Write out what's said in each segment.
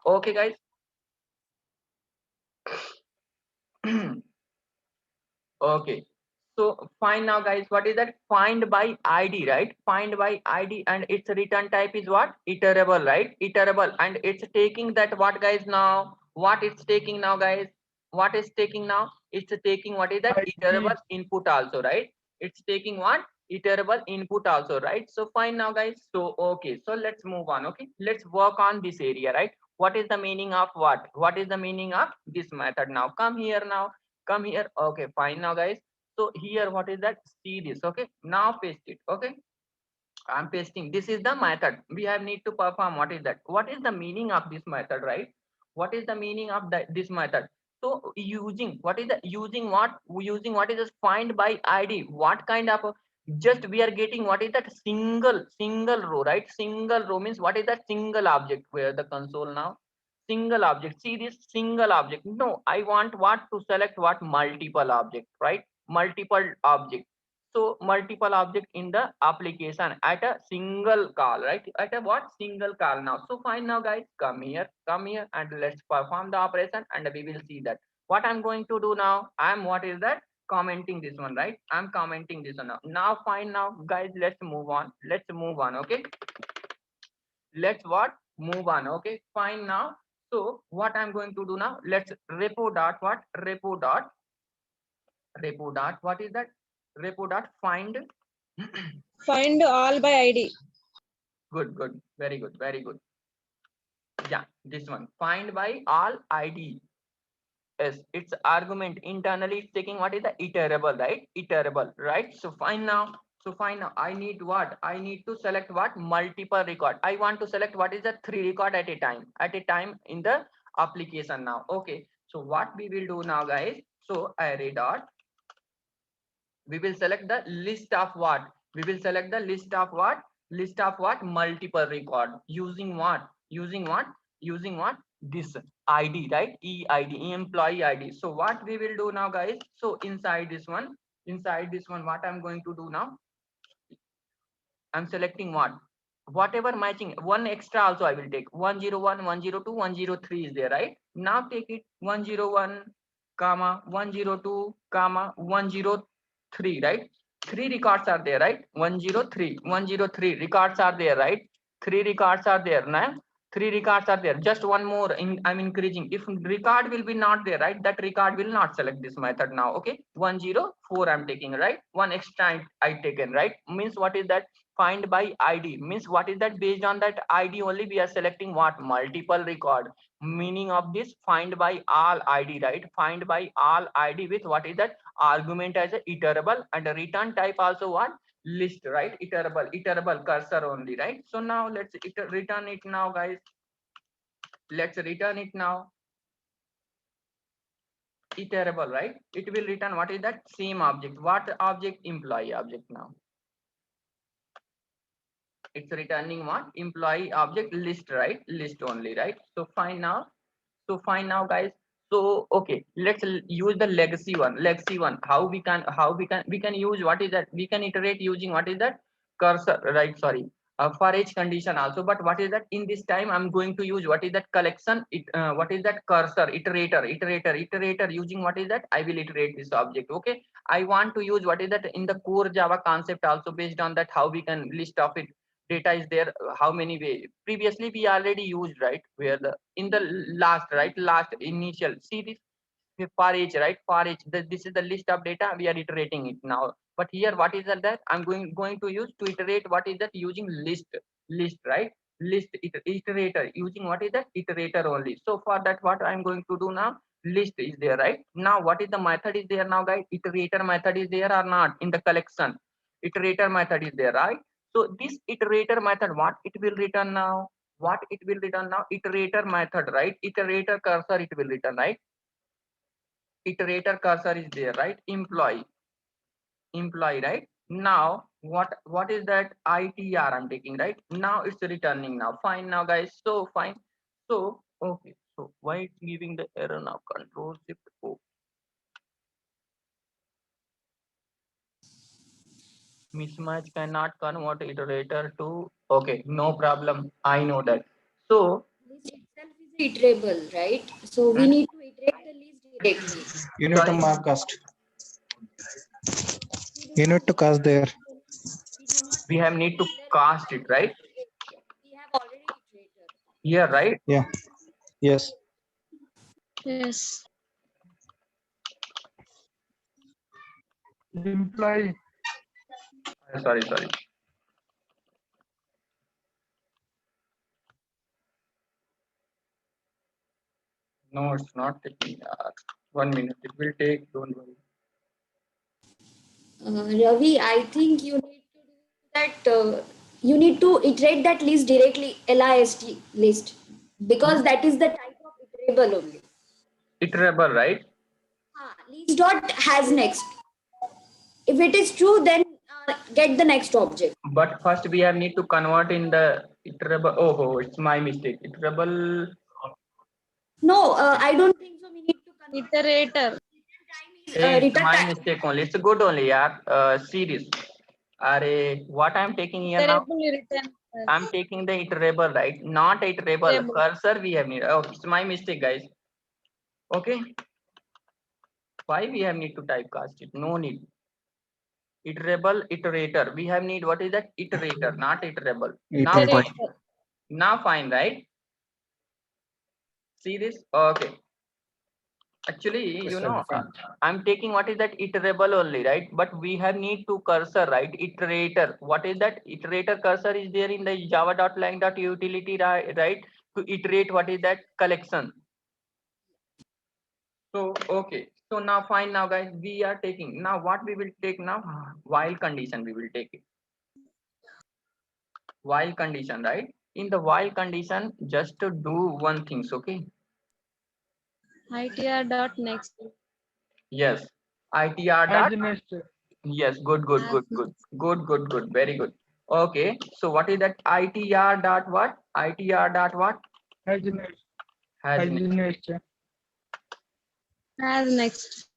Okay, guys. Okay. So find now, guys, what is that? Find by ID, right? Find by ID, and its return type is what? Iterable, right? Iterable, and it's taking that what, guys? Now, what it's taking now, guys? What is taking now? It's taking what is that? ID. Iterable input also, right? It's taking what? Iterable input also, right? So fine now, guys. So okay, so let's move on. Okay, let's work on this area, right? What is the meaning of what? What is the meaning of this method? Now come here now, come here. Okay, fine now, guys. So here what is that? See this. Okay, now paste it. Okay, I'm pasting. This is the method we have need to perform. What is that? What is the meaning of this method, right? What is the meaning of this method? So using what is the using what? Using what is this? Find by ID. What kind of just we are getting what is that? Single row, right? Single row means what is that? Single object. Where the console now? Single object. See this single object. No, I want what to select what? Multiple object, right? Multiple object. So multiple object in the application at a single call, right? At a what? Single call. Now so fine now, guys, come here and let's perform the operation and we will see that what I'm going to do now. I'm what is that? Commenting this one, right? I'm commenting this one. Now fine now, guys, let's move on. Let's move on. Okay, let's what? Move on. Okay, fine now. So what I'm going to do now, let's repo dot what? Repo dot what is that? Repo dot find. Find all by ID. Good, very good, very good. Yeah, this one. Find by all ID. Yes, its argument internally it's taking what is the iterable, right? Iterable, right? So fine now. So fine now. I need what? I need to select what? Multiple record. I want to select what is the 3 record at a time. At a time in the application now. Okay. So what we will do now, guys? So array dot. We will select the list of what? We will select the list of what? List of what? Multiple record. Using what? Using what? Using what? This ID, right? EID, employee ID. So what we will do now, guys? So inside this one, what I'm going to do now? I'm selecting what? Whatever matching, one extra also I will take. 101, 102, 103 is there, right? Now take it 101, comma 102, comma 103, right? Three records are there, right? 103, 103 records are there, right? Three records are there now. Three records are there. Just one more. I'm increasing. If record will be not there, right? That record will not select this method now. Okay. 104 I'm taking, right? One extra I taken, right? Means what is that? Find by ID means what is that? Based on that ID only we are selecting what? Multiple record. Meaning of this find by all ID, right? Find by all ID with what is that? Argument as a iterable and a return type also what? List, right? Iterable cursor only, right? So now let's return it now, guys. Let's return it now. Iterable, right? It will return what is that? Same object. What object? Employee object now. It's returning what? Employee object list, right? List only, right? So fine now. So fine now, guys. So okay, let's use the legacy one. How we can use what is that? We can iterate using what is that? Cursor, right? Sorry, for each condition also. But what is that? In this time I'm going to use what is that? Collection. What is that? Cursor, iterator using what is that? I will iterate this object. Okay, I want to use what is that? In the core Java concept also. Based on that, how we can list of it data is there, how many way previously we already used, right? Where the in the last, right? Last initial, see this for each, right? For each, this is the list of data we are iterating it now. But here what is that? I'm going to use to iterate what is that? Using list, right? Iterator using what is that? Iterator only. So for that what I'm going to do now? List is there, right? Now what is the method is there now, guys? Iterator method is there or not in the collection? Iterator method is there, right? So this iterator method, what it will return now? What it will return now? Iterator method, right? Iterator cursor it will return, right? Iterator cursor is there, right? Employee, right? Now what is that? ITR I'm taking, right? Now it's returning now. Fine now, guys. So fine. So okay. So why it's giving the error now? Control shift O. Mismatch cannot convert iterator to. Okay, no problem. I know that. So iterable, right? So we need to iterate the list directly. You need to Sorry? mark cast. You need to cast there. We do not We have need to cast it, right? we have already iterated. Here, right? Yeah. Yes. Yes. Employee. Sorry, sorry. No, it's not taking. 1 minute. It will take. Don't worry. Ravi, I think you need to do that. You need to iterate that list directly, list list, because that is the type of iterable only. Iterable, right? List dot has next. If it is true, then get the next object. But first we have need to convert in the iterable. Oh, it's my mistake. Iterable. No, I don't think so. We need to convert. Iterator. It's Return my time. mistake only. It's good only, yeah. Series. What I'm taking here now? Iterable return. I'm taking the iterable, right? Not iterable. Iterable. Cursor we have need. Oh, it's my mistake, guys. Okay. Why we have need to typecast it? No need. Iterable, iterator. We have need what is that? Iterator, not iterable. Now Iterator. fine. Now fine, right? See this? Okay. Actually, you know, I'm taking what is that iterable only, right? But we have need to cursor, right? Iterator. What is that? Iterator cursor is there in the java.lang.utility, right? To iterate what is that collection. So, okay. So now fine now guys, we are taking now what we will take now while condition we will take it. While condition, right? In the while condition, just to do one things, okay? ITR dot next. Yes. ITR dot. As next. Yes, good, very good. Okay, so what is that? ITR dot what? ITR dot what? As next. Has As next. next. As next.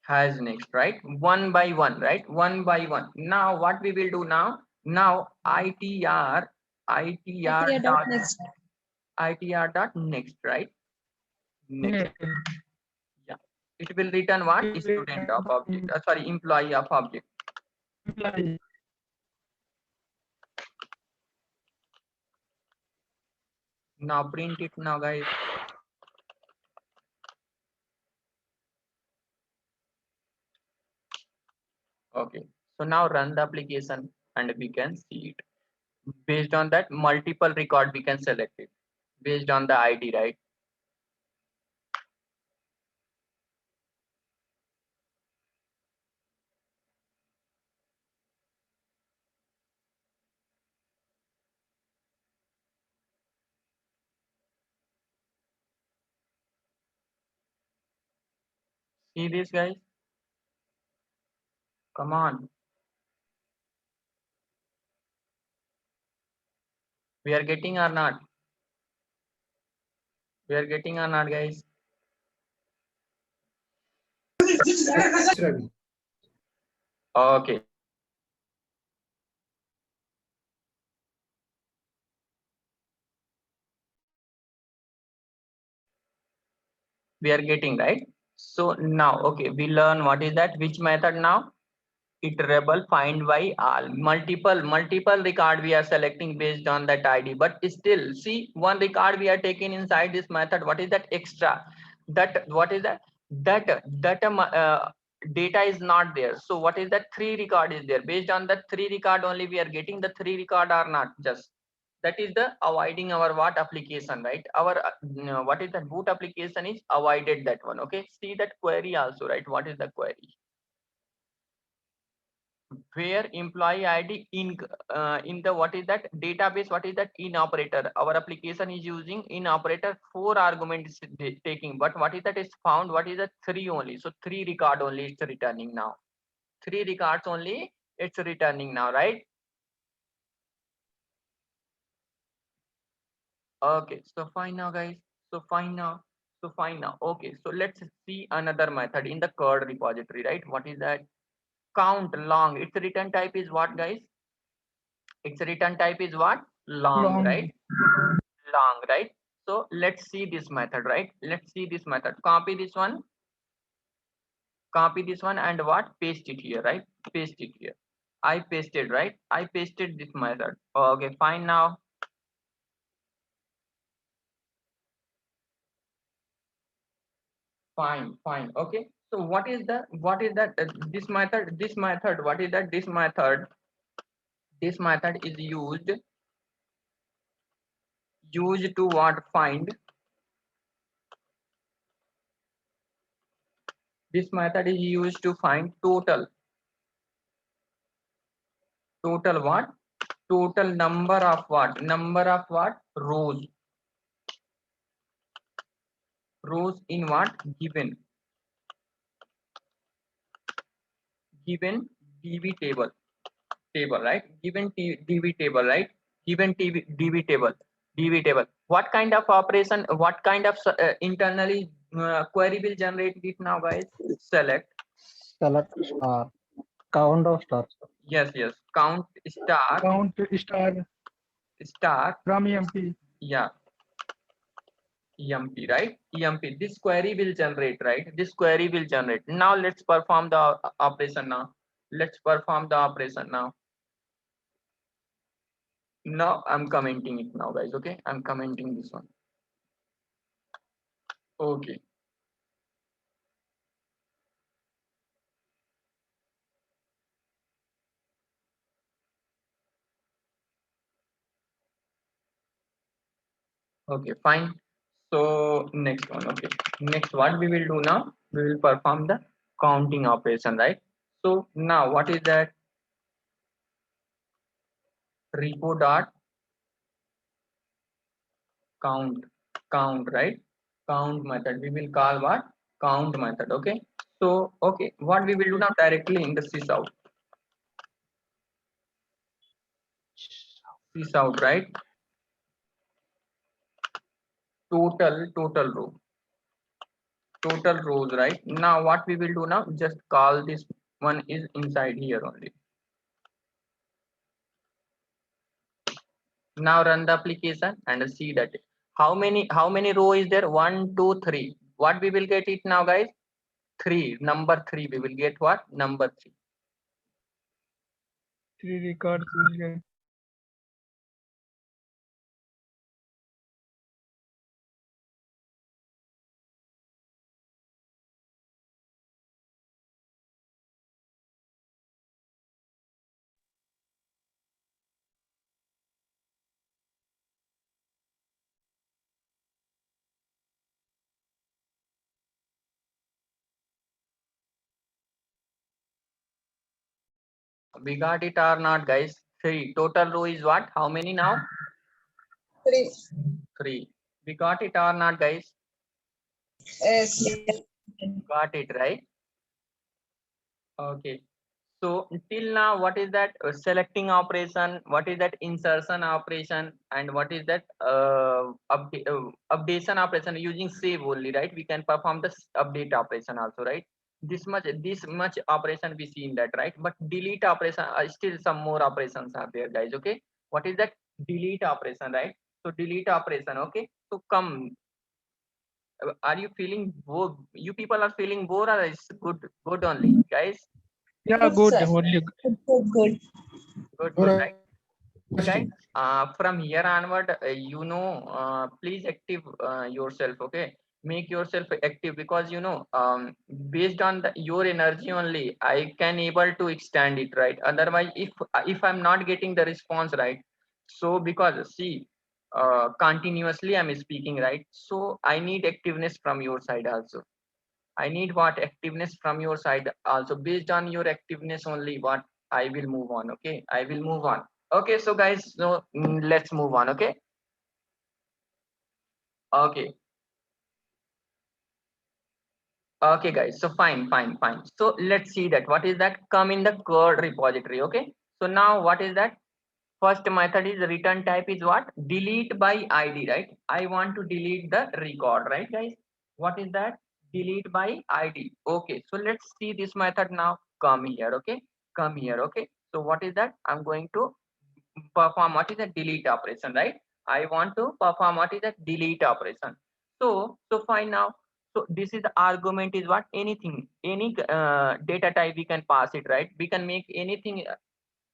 Has next, right? One by one, right? One by one. Now what we will do now? Now ITR ITR dot dot next. ITR dot next, right? Next. Yes. Yeah. It will return what? Student of object. Sorry, employee of object. Employee. Now print it now, guys. Okay. So now run the application and we can see it. Based on that, multiple record we can select it based on the ID, right? See this, guys? Come on. We are getting or not? We are getting or not, guys? Okay. We are getting, right? So now, okay, we learn what is that? Which method now? Iterable find by all. Multiple record we are selecting based on that ID. But still, see, one record we are taking inside this method. What is that extra? That what is that? Data is not there. So what is that? 3 record is there. Based on that 3 record only we are getting the 3 record or not. Just that is the avoiding our what application, right? Our what is that boot application is avoided that one. Okay, see that query also, right? What is the query? Where employee ID in the what is that database, what is that in operator, our application is using in operator 4 arguments taking, but what is that is found what is that 3 only. So 3 record only it's returning now, 3 records only it's returning now, right? Okay, so fine now guys, so fine now, okay, so let's see another method in the code repository, right? What is that? Count long, its return type is what, guys? Its return type is what? Long, Long. right? Long, right? So let's see this method, right? Let's see this method. Copy this one and what? Paste it here, right? Paste it here. I pasted, right? I pasted this method. Okay, fine. Now fine. Okay, so what is that what is that this method what is that? This method is used to what? Find. This method is used to find total what? Total number of what? Number of what? Rows in what? Given DB table, right? Given DB table, right? Given DB table. What kind of operation? What kind of internally query will generate it now, guys? Select. Select star. Count of stars. Yes. Count Count star from EMP. Yeah. EMP, right? EMP. This query will generate, right? This query will generate. Now let's perform the operation now. Now I'm commenting it now, guys. Okay, I'm commenting this one. Okay. Okay, fine. So next one. Okay. Next, what we will do now? We will perform the counting operation, right? So now what is that? Repo dot count, right? Count method. We will call what? Count method. Okay. So okay, what we will do now? Directly in the sysout, right? Total rows, right? Now what we will do now? Just call this one is inside here only. Now run the application and see that how many row is there? 1 2 3. What we will get it now, guys? 3. Number 3. We will get what? Number 3. 3 records will get. We got it or not, guys? 3. Total row is what? How many now? 3. We got it or not, guys? Yes. Got it, right? Okay. So till now, what is that selecting operation? What is that insertion operation? And what is that updation operation using save only, right? We can perform the update operation also, right? This much operation we see in that, right? But delete operation, still some more operations are there, guys. Okay. What is that delete operation, right? So delete operation. Okay. So come. Are you feeling bored? You people are feeling bored, or is good only, guys? Yeah, good. sir. Only Good. Good, right? Guys, from here onward, please active yourself. Okay, make yourself active, because based on your energy only, I can able to extend it, right? Otherwise, if I'm not getting the response, right? So because see, continuously I'm speaking, right? So I need activeness from your side also. I need what? Activeness from your side also. Based on your activeness only, what I will move on. Okay, I will move on. Okay, so guys, so let's move on. Okay. Okay. Okay, guys. So fine. So let's see that. What is that? Come in the code repository. Okay. So now what is that? First method is return type is what? Delete by ID, right? I want to delete the record, right, guys? What is that? Delete by ID. Okay. So let's see this method now. Come here. Okay. Come here. Okay. So what is that? I'm going to perform what is the delete operation, right? I want to perform what is the delete operation. So fine now. So this is the argument is what? Anything, any data type we can pass it, right? We can make anything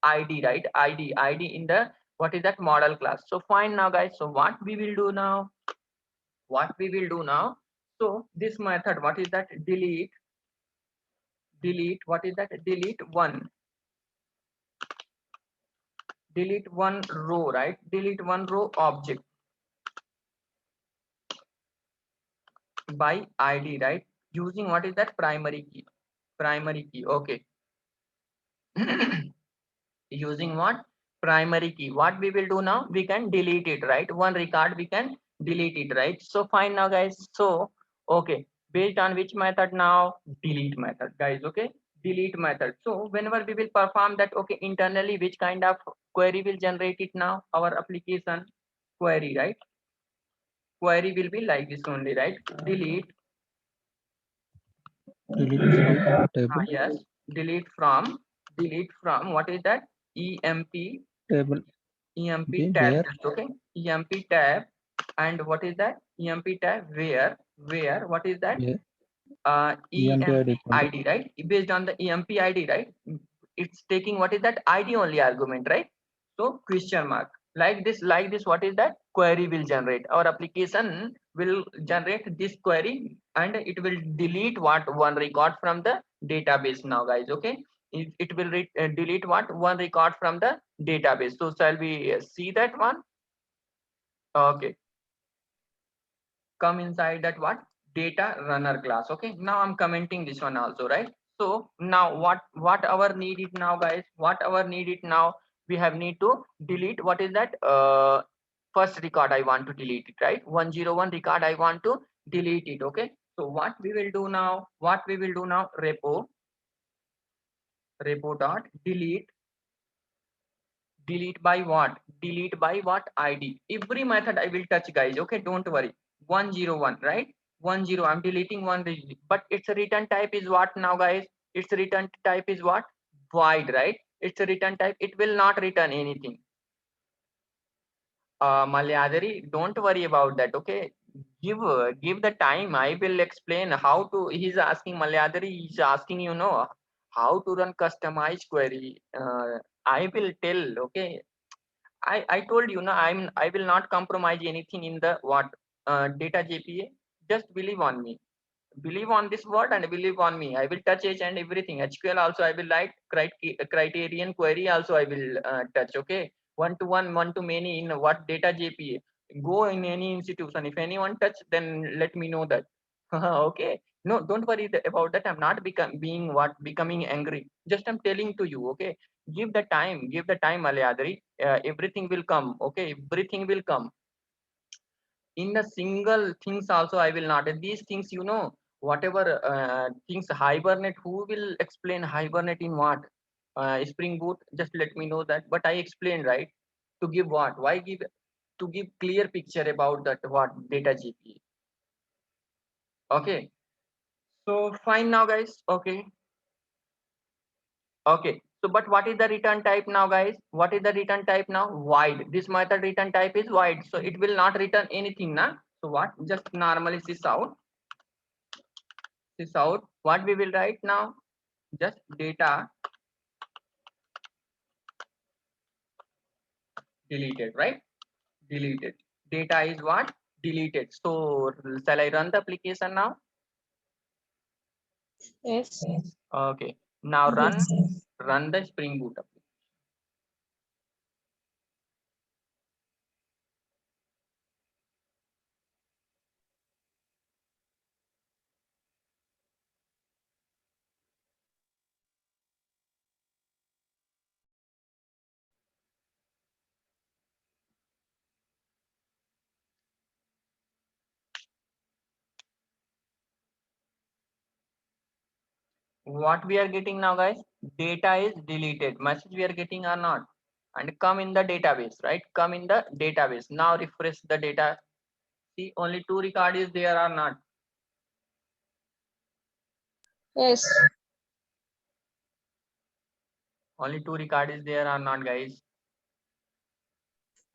ID, right? ID in the what is that model class. So fine now guys. So what we will do now? What we will do now? So this method, what is that? Delete, what is that? Delete one row, right? Delete one row object by ID, right? Using what is that? Primary key. Okay. Using what? Primary key. What we will do now? We can delete it, right? One record we can delete it, right? So fine now guys. So okay, based on which method now? Delete method, guys. Okay, delete method. So whenever we will perform that, okay, internally which kind of query will generate it now? Our application query, right? Query will be like this only, right? Delete Delete from table. yes, delete from what is that? emp Table. emp Okay, tab, where? just okay, emp tab. And what is that? Emp tab where what is that? Where? emp EMP ID. id, right? Based on the emp id, right? It's taking what is that? ID only argument, right? So question mark, like this what is that? Query will generate, our application will generate this query, and it will delete what? One record from the database now guys. Okay, it will delete what? One record from the database. So shall we see that one? Okay, come inside that what? Data runner class. Okay, now I'm commenting this one also, right? So now what our need it now guys? What our need it now? We have need to delete what is that? First record I want to delete it, right? 101 record I want to delete it. Okay, so what we will do now? Repo dot delete by what? Delete by what? ID. Every method I will touch guys. Okay, don't worry. 101, right? 10, I'm deleting one, but its return type is what now guys? Its return type is what? Void, right? Its return type, it will not return anything. Malyadari, don't worry about that. Okay, give the time. I will explain how to. He's asking Malyadari. He's asking, how to run customized query. I will tell. Okay, I told you, I will not compromise anything in the what data JPA. Just believe on me. Believe on this word and believe on me. I will touch each and everything. SQL also I will write. Criterion query also I will touch. Okay, one to one, one to many in what data JPA. Go in any institution. If anyone touch, then let me know that. Okay. No, don't worry about that. I'm not becoming angry. Just I'm telling to you. Okay, give the time, Malayadri. Everything will come. Okay, everything will come. In the single things also I will not. These things, whatever things hibernate, who will explain hibernate in what? Spring Boot, just let me know that. But I explained, right? To give what? Why give? To give clear picture about that what? Data GP. Okay. So fine now guys. Okay. Okay. So, but what is the return type now, guys? What is the return type now? Void. This method return type is void. So it will not return anything, na? So what? Just normally sys out. What we will write now? Just data deleted, right? Deleted. Data is what? Deleted. So shall I run the application now? Yes. Okay. Now run the Spring Boot application. What we are getting now, guys? Data is deleted. Message we are getting or not? And come in the database, right? Come in the database. Now refresh the data. See, only 2 record is there or not? Yes. Only 2 record is there or not, guys?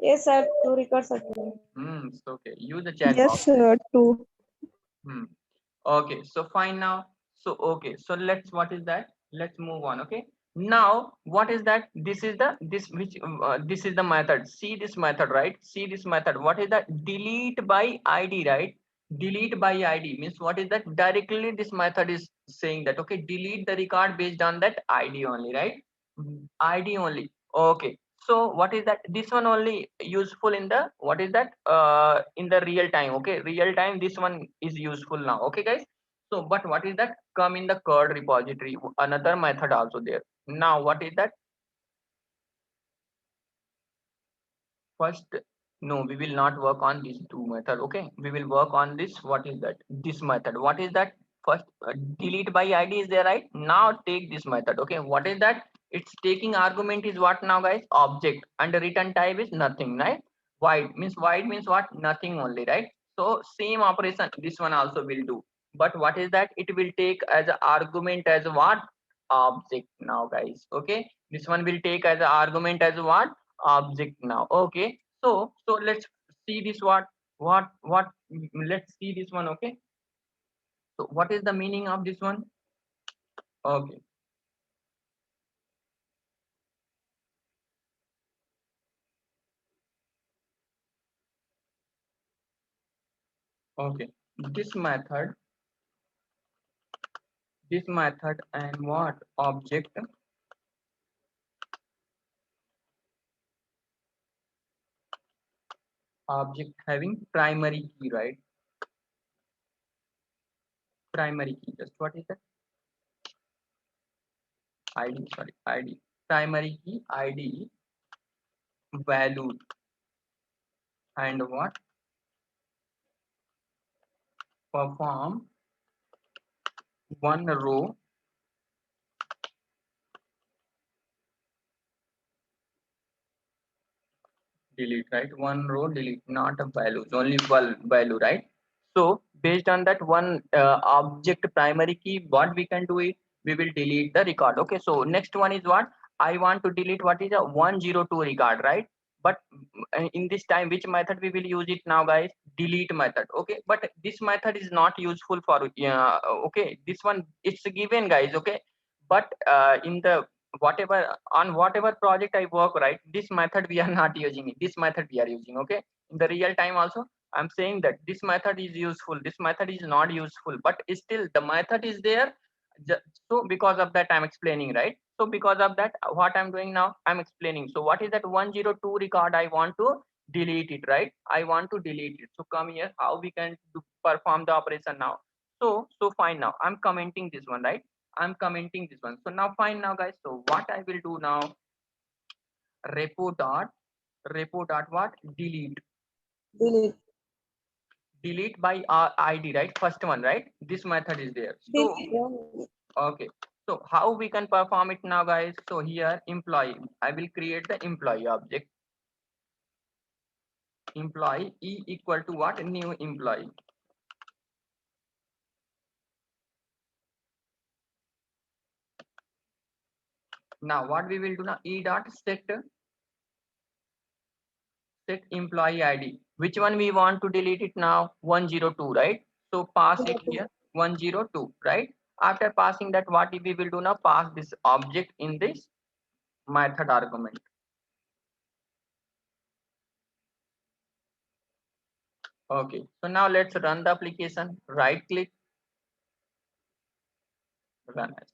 Yes, sir. 2 records are there. It's okay. Use the chat Yes, box. sir. 2. Hmm. Okay, so fine now. So okay, so what is that? Let's move on. Okay. Now what is that? This is the this is the method. See this method, right? See this method. What is that? Delete by ID, right? Delete by ID means what is that? Directly this method is saying that okay, delete the record based on that ID only, right? ID only. Okay. So what is that? This one only useful in the what is that? In the real time. Okay, real time. This one is useful now. Okay, guys. So, but what is that? Come in the CURD repository. Another method also there. Now, what is that? First, no, we will not work on these two method. Okay, we will work on this. What is that? This method. What is that? First, delete by ID is there, right? Now take this method. Okay, what is that? It's taking argument is what now, guys? Object, and the return type is nothing, right? Void means what? Nothing only, right? So same operation this one also will do. But what is that? It will take as an argument as what? Object now, guys. Okay, this one will take as an argument as what? Object now. Okay, so let's see this what let's see this one. Okay, so what is the meaning of this one? Okay, okay, this method and what? Object having primary key, right? Primary key, just what is that? ID, sorry, ID, primary key ID value, and what? Perform one row delete, right? One row delete, not a value, only value, right? So based on that one object primary key, what we can do is we will delete the record. Okay, so next one is what? I want to delete what is a 102 record, right? But in this time, which method we will use it now, guys? Delete method. Okay, but this method is not useful for okay, this one it's given, guys. Okay, but in the whatever project I work, right, this method we are not using it. This method we are using. Okay, in the real time also I'm saying that this method is useful, this method is not useful, but still the method is there. So because of that I'm explaining, right? So because of that what I'm doing now, I'm explaining. So what is that 102 record? I want to delete it, right? I want to delete it. So come here, how we can perform the operation now. So fine, now I'm commenting this one, right? I'm commenting this one. So now fine now, guys. So what I will do now, repo dot what? Delete. Delete. Delete by ID, right? First one, right? This method is there. So Delete. okay. So how we can perform it now, guys? So here employee, I will create the employee object. Employee E equal to what? New employee. Now what we will do now? E dot set employee ID. Which one we want to delete it now? 102, right? So pass it here 102, right? After passing that, what we will do now? Pass this object in this method argument. Okay, so now let's run the application. Right click, run as.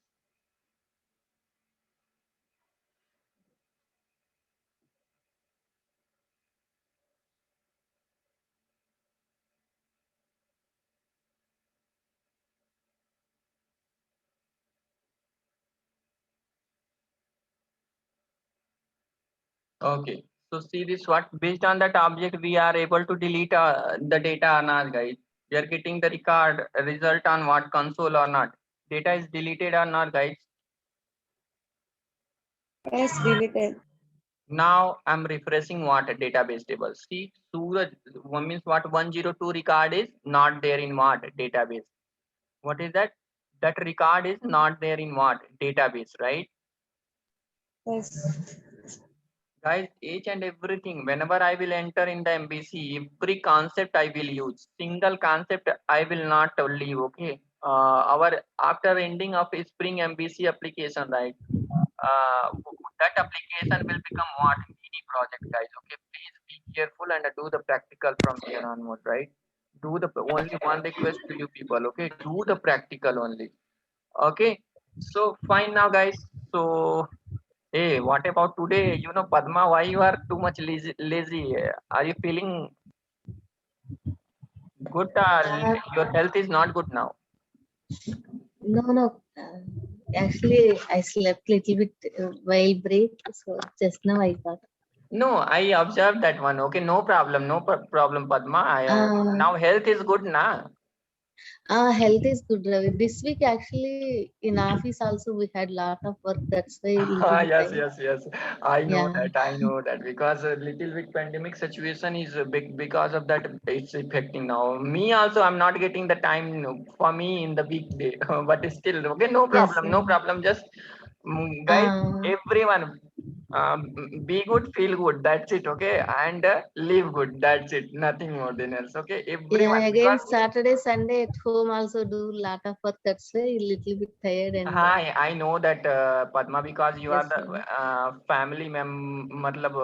Okay, so see this what? Based on that object, we are able to delete the data or not, guys. We are getting the record result on what? Console or not. Data is deleted or not, guys. Yes, deleted. Now I'm refreshing what? Database table. See, Suraj, one means what? 102 record is not there in what? Database. What is that? That record is not there in what? Database, right? Yes. Guys, each and everything, whenever I will enter in the MBC, every concept I will use. Single concept I will not leave. Okay. Our after ending of a Spring MBC application, right? That application will become what mini project, guys. Okay. Please be careful and do the practical from here onward, right? Do the only one request to you people. Okay. Do the practical only. Okay. So fine now, guys. So hey, what about today? You know, Padma, why you are too much lazy? Are you feeling good? Your health is not good now. No. Actually, I slept little bit while break, so just now I got. No, I observed that one. Okay, no problem, no problem, Padma. Now health is good, na? Health is good, Ravi. This week actually in office also we had lot of work. That's why little bit Yes, tired. yes. I know Yeah. that. I know that because a little bit pandemic situation is big because of that. It's affecting now. Me also, I'm not getting the time for me in the weekday, but still, okay, no Yes. problem, no problem. Just guys, everyone, be good, feel good. That's it, okay, and live good. That's it. Nothing more than else, okay. Everyone, Yeah. Again, because Saturday, Sunday at home also do lot of work. That's why little bit tired and. hi, I know that Padma, because you are Yes. the family matlab,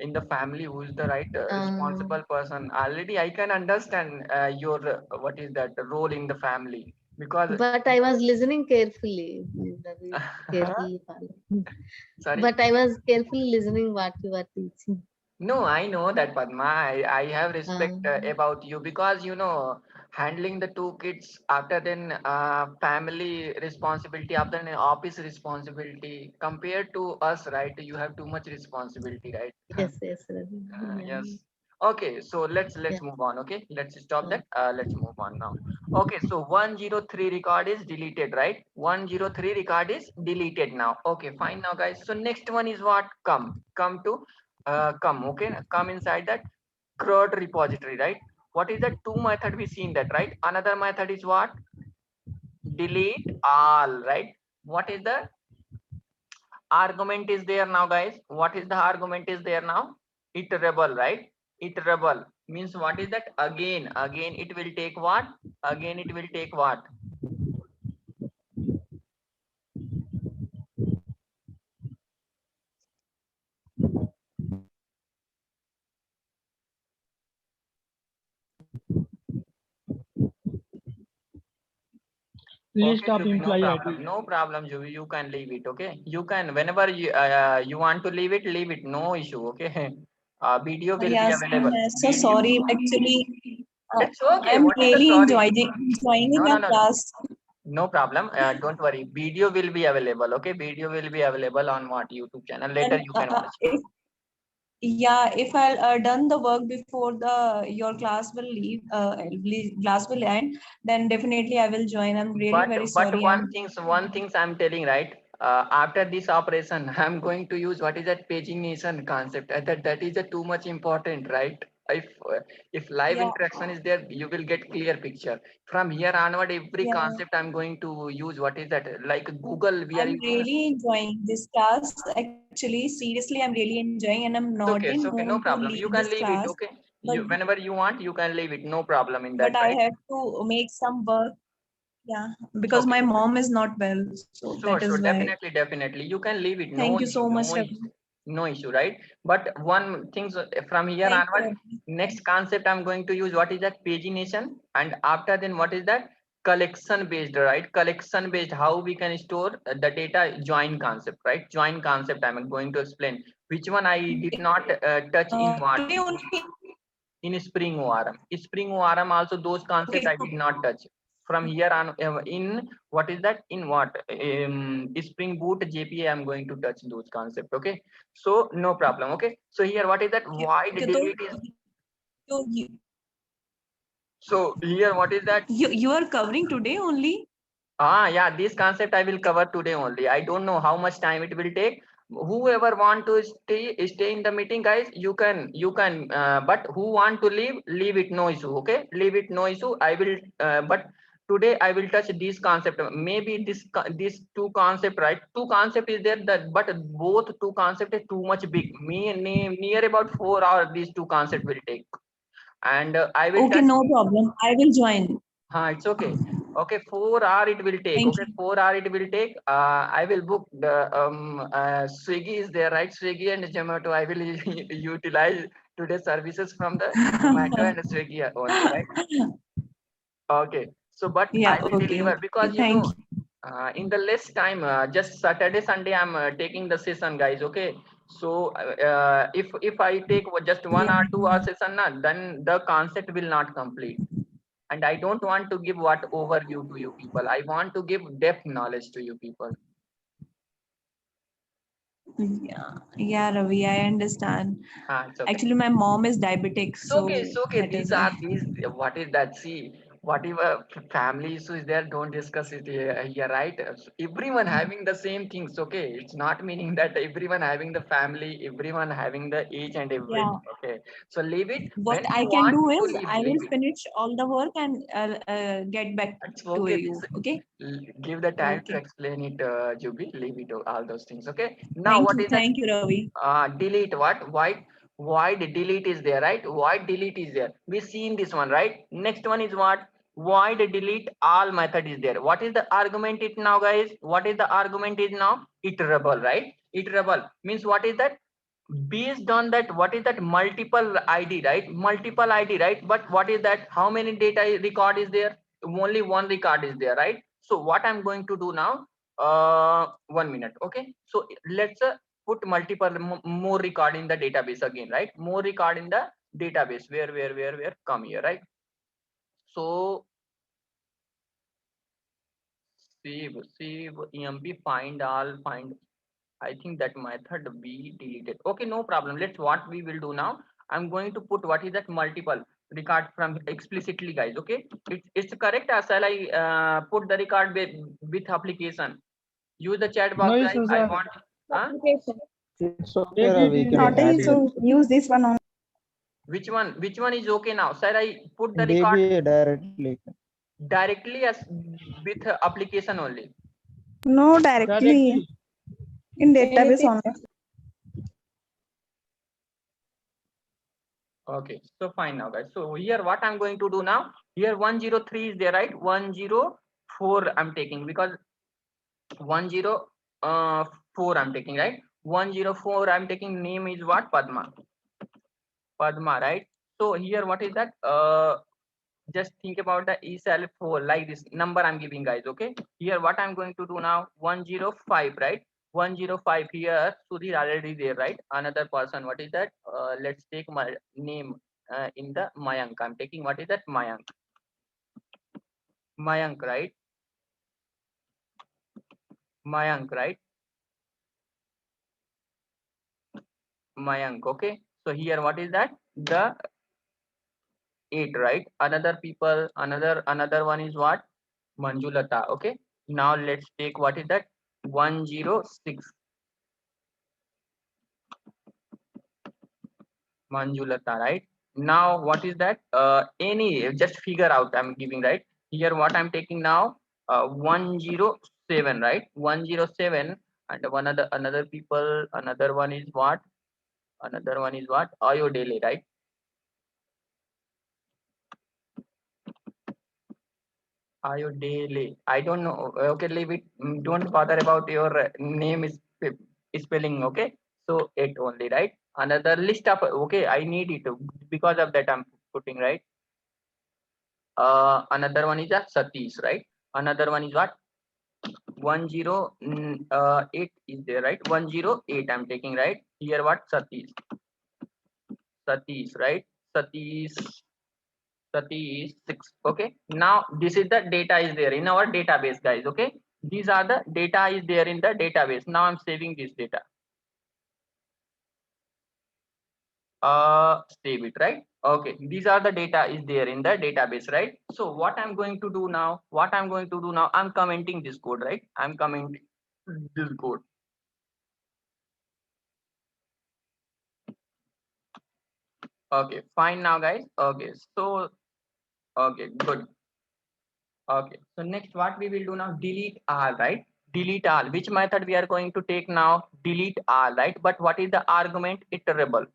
in the family who is the right responsible person. Already, I can understand your what is that role in the family because. But I was listening carefully. Ravi, carefully following. Sorry. But I was carefully listening what you were teaching. No, I know that Padma. I have respect about you because you know handling the two kids after then family responsibility after an office responsibility compared to us, right? You have too much responsibility, right? Yes, Ravi. Yes. Yeah. Okay, so let's Yeah. move on. Okay, let's stop Uh, that. Let's move on now. Okay, so 103 record is deleted, right? 103 record is deleted now. Okay, fine now, guys. So next one is what? Come to come. Okay, come inside that CRUD repository, right? What is the two method we seen that, right? Another method is what? Delete all, right? What is the argument is there now, guys? What is the argument is there now? Iterable, right? Iterable means what is that? Again it will take what? Again it will take what? List Okay, of Jubi, employee ID. no problem, Jubi. You can leave it. Okay, you can whenever you want to leave it, leave it. No issue. Okay, video will be Yes, available. so sorry. Actually, It's okay. I'm What is the really sorry? enjoying No, your no. class. No problem. Don't worry. Video will be available. Okay, video will be available on what YouTube channel. Later And you can watch. if I'll done the work before the your class will leave, class will end, then definitely I will join. I'm really very But sorry. one things I'm telling, right? After this operation, I'm going to use what is that pagination concept. That is too much important, right? If live Yeah, interaction is there, you will get clear picture. From here onward, every yeah. concept I'm going to use what is that? Like Google, we are I'm using. really enjoying this class. Actually, seriously, I'm really enjoying, and I'm not in It's okay, no mood to problem. You leave can this leave it, class. okay? But You whenever you want, you can leave it, no problem in that, but I right? have to make some work. Yeah, because Okay. my mom is not well, so that Sure, is why. definitely. You can leave it, Thank no you issue, so much, Ravi. no issue, right? But one thing from here Thank you, onward, Ravi. next concept I'm going to use what is that pagination, and after then what is that collection based, right? Collection based, how we can store the data, join concept, right? Join concept I'm going to explain. Which one I did not touch in what? Today only. In Spring ORM. Spring ORM also those concepts Okay. I did not touch. From here on, in what is that? In what? Spring Boot JPA, I'm going to touch those concepts. Okay, so no problem. Okay, so here what is that? Wide Okay, delete is. so So here what is that? you are covering today only? Yeah, this concept I will cover today only. I don't know how much time it will take. Whoever want to stay in the meeting, guys, you can. But who want to leave it, no issue. Okay, leave it, no issue. I will. But today I will touch these concept. Maybe these two concept, right? Two concept is there, that but both two concept is too much big. Near about 4 hours these two concept will take, and I will Okay, touch. no problem. I will join. It's okay. Okay, 4 hours it will take. Thank Okay, you. 4 hours it will take. I will book the Swiggy is there, right? Swiggy and Zomato. I will utilize today's services from the Zomato and Swiggy only, right? Okay. So, but I Yeah, will okay, deliver because okay. Thank you. in the less time, just Saturday, Sunday, I'm taking the session, guys. Okay. So if I take just 1 or 2 hour session, then the concept will not complete. And I don't want to give what overview to you people. I want to give depth knowledge to you people. Yeah, Ravi, I understand. It's okay. Actually, my mom is diabetic, It's so okay. It's okay. that is These why. are these. What is that? See, whatever family issue is there, don't discuss it here, right? Everyone having the same things. Okay, it's not meaning that everyone having the family, everyone having the each and Yeah. everything. Okay, so leave it. What When I you can want do to is leave, I will leave it. finish all the work and get back It's to okay. you. Okay. Give the time to Okay. explain it, Juby. Leave it, all those things. Okay. Now, Thank what you. is that? Thank you, Ravi. Delete what? Void delete is there, right? Void delete is there. We seen this one, right? Next one is what? Void delete all method is there. What is the argument it now, guys? What is the argument is now? Iterable, right? Iterable means what is that? Based on that, what is that? Multiple ID, right? Multiple ID, right? But what is that? How many data record is there? Only one record is there, right? So what I'm going to do now, 1 minute. Okay, so let's put multiple more record in the database again, right? More record in the database. Where come here, right? So save emp find all find. I think that method be deleted. Okay, no problem. Let's what we will do now. I'm going to put what is that multiple record from explicitly, guys. Okay, it's correct. Shall I put the record with application? Use the chat No box, guys. issue, I sir. want. Huh? Application. It's okay, Take it Ravi. in Can Not you an add application. it? issue. Use this one only. Which one? Which one is okay now? Sir, I put the record DBA directly. directly as with application only. No, directly in database only. Okay, so fine now, guys. So here, what I'm going to do now? Here 103 is there, right? 104 I'm taking because 104 I'm taking, right? 104 I'm taking. Name is what? Padma. Padma, right? So here, what is that? Just think about the ESL4 like this number I'm giving, guys. Okay, here what I'm going to do now, 105, right? 105 here. Sudhir already there, right? Another person, what is that? Let's take my name in the Mayank. I'm taking what is that? Mayank. Mayank, right? Mayank, right? Mayank. Okay, so here what is that? The 8, right? Another people, another one is what? Manjulata. Okay, now let's take what is that? 106. Manjulata, right? Now, what is that? Any, just figure out I'm giving, right? Here, what I'm taking now, 107, right? 107, and another people, another one is what? Another one is what? Ayodele, right? Ayodele. I don't know. Okay, leave it. Don't bother about your name is spelling. Okay, so it only, right? Another list of, okay, I need it because of that I'm putting, right? Another one is a Satish, right? Another one is what? 108 is there, right? 108 I'm taking, right? Here what? Satish, right? Satish 6. Okay, now this is the data is there in our database, guys. Okay, these are the data is there in the database. Now I'm saving this data. Save it, right? Okay, these are the data is there in the database, right? So what I'm going to do now, I'm commenting this code, right? I'm commenting this code. Okay, fine now, guys. Okay, so okay, good. Okay, so next what we will do now, delete all, right? Delete all. Which method we are going to take now? Delete all, right? But what is the argument? Iterable.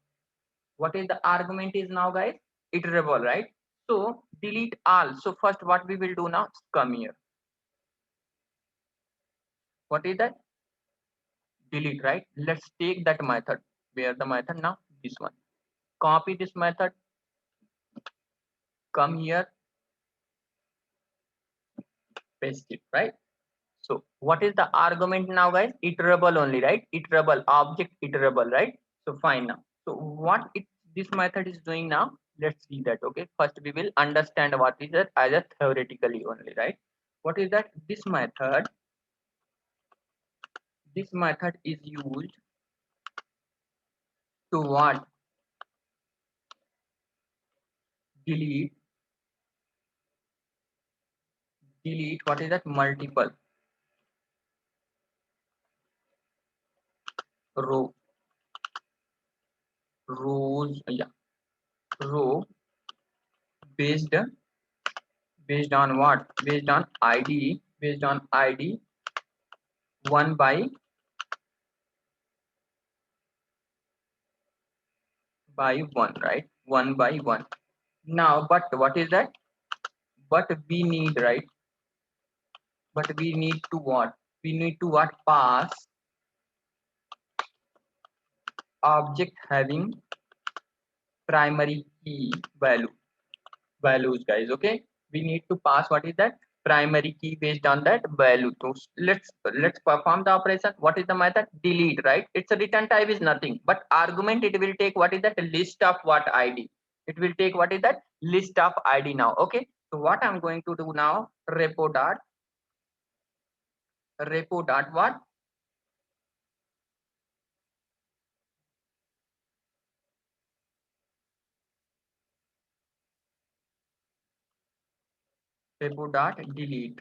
What is the argument is now, guys? Iterable, right? So delete all. So first what we will do now, come here. What is that? Delete, right? Let's take that method. Where the method now? This one. Copy this method. Come here. Paste it, right? So what is the argument now, guys? Iterable only, right? Iterable, object iterable, right? So fine now. So what this method is doing now? Let's see that. Okay, first we will understand what is that as a theoretically only, right? What is that? This method is used to what? Delete what is that? Multiple rows, yeah, row based on what? Based on ID, one by one, right? One by one. Now, but what is that? But we need, right? But we need to what? We need to what? Pass object having primary key values, guys. Okay, we need to pass what is that? Primary key based on that value. So let's perform the operation. What is the method? Delete, right? Its a return type is nothing but argument. It will take what is that? List of what? ID. It will take what is that? List of ID now. Okay, so what I'm going to do now, repo dot what? Repo dot delete.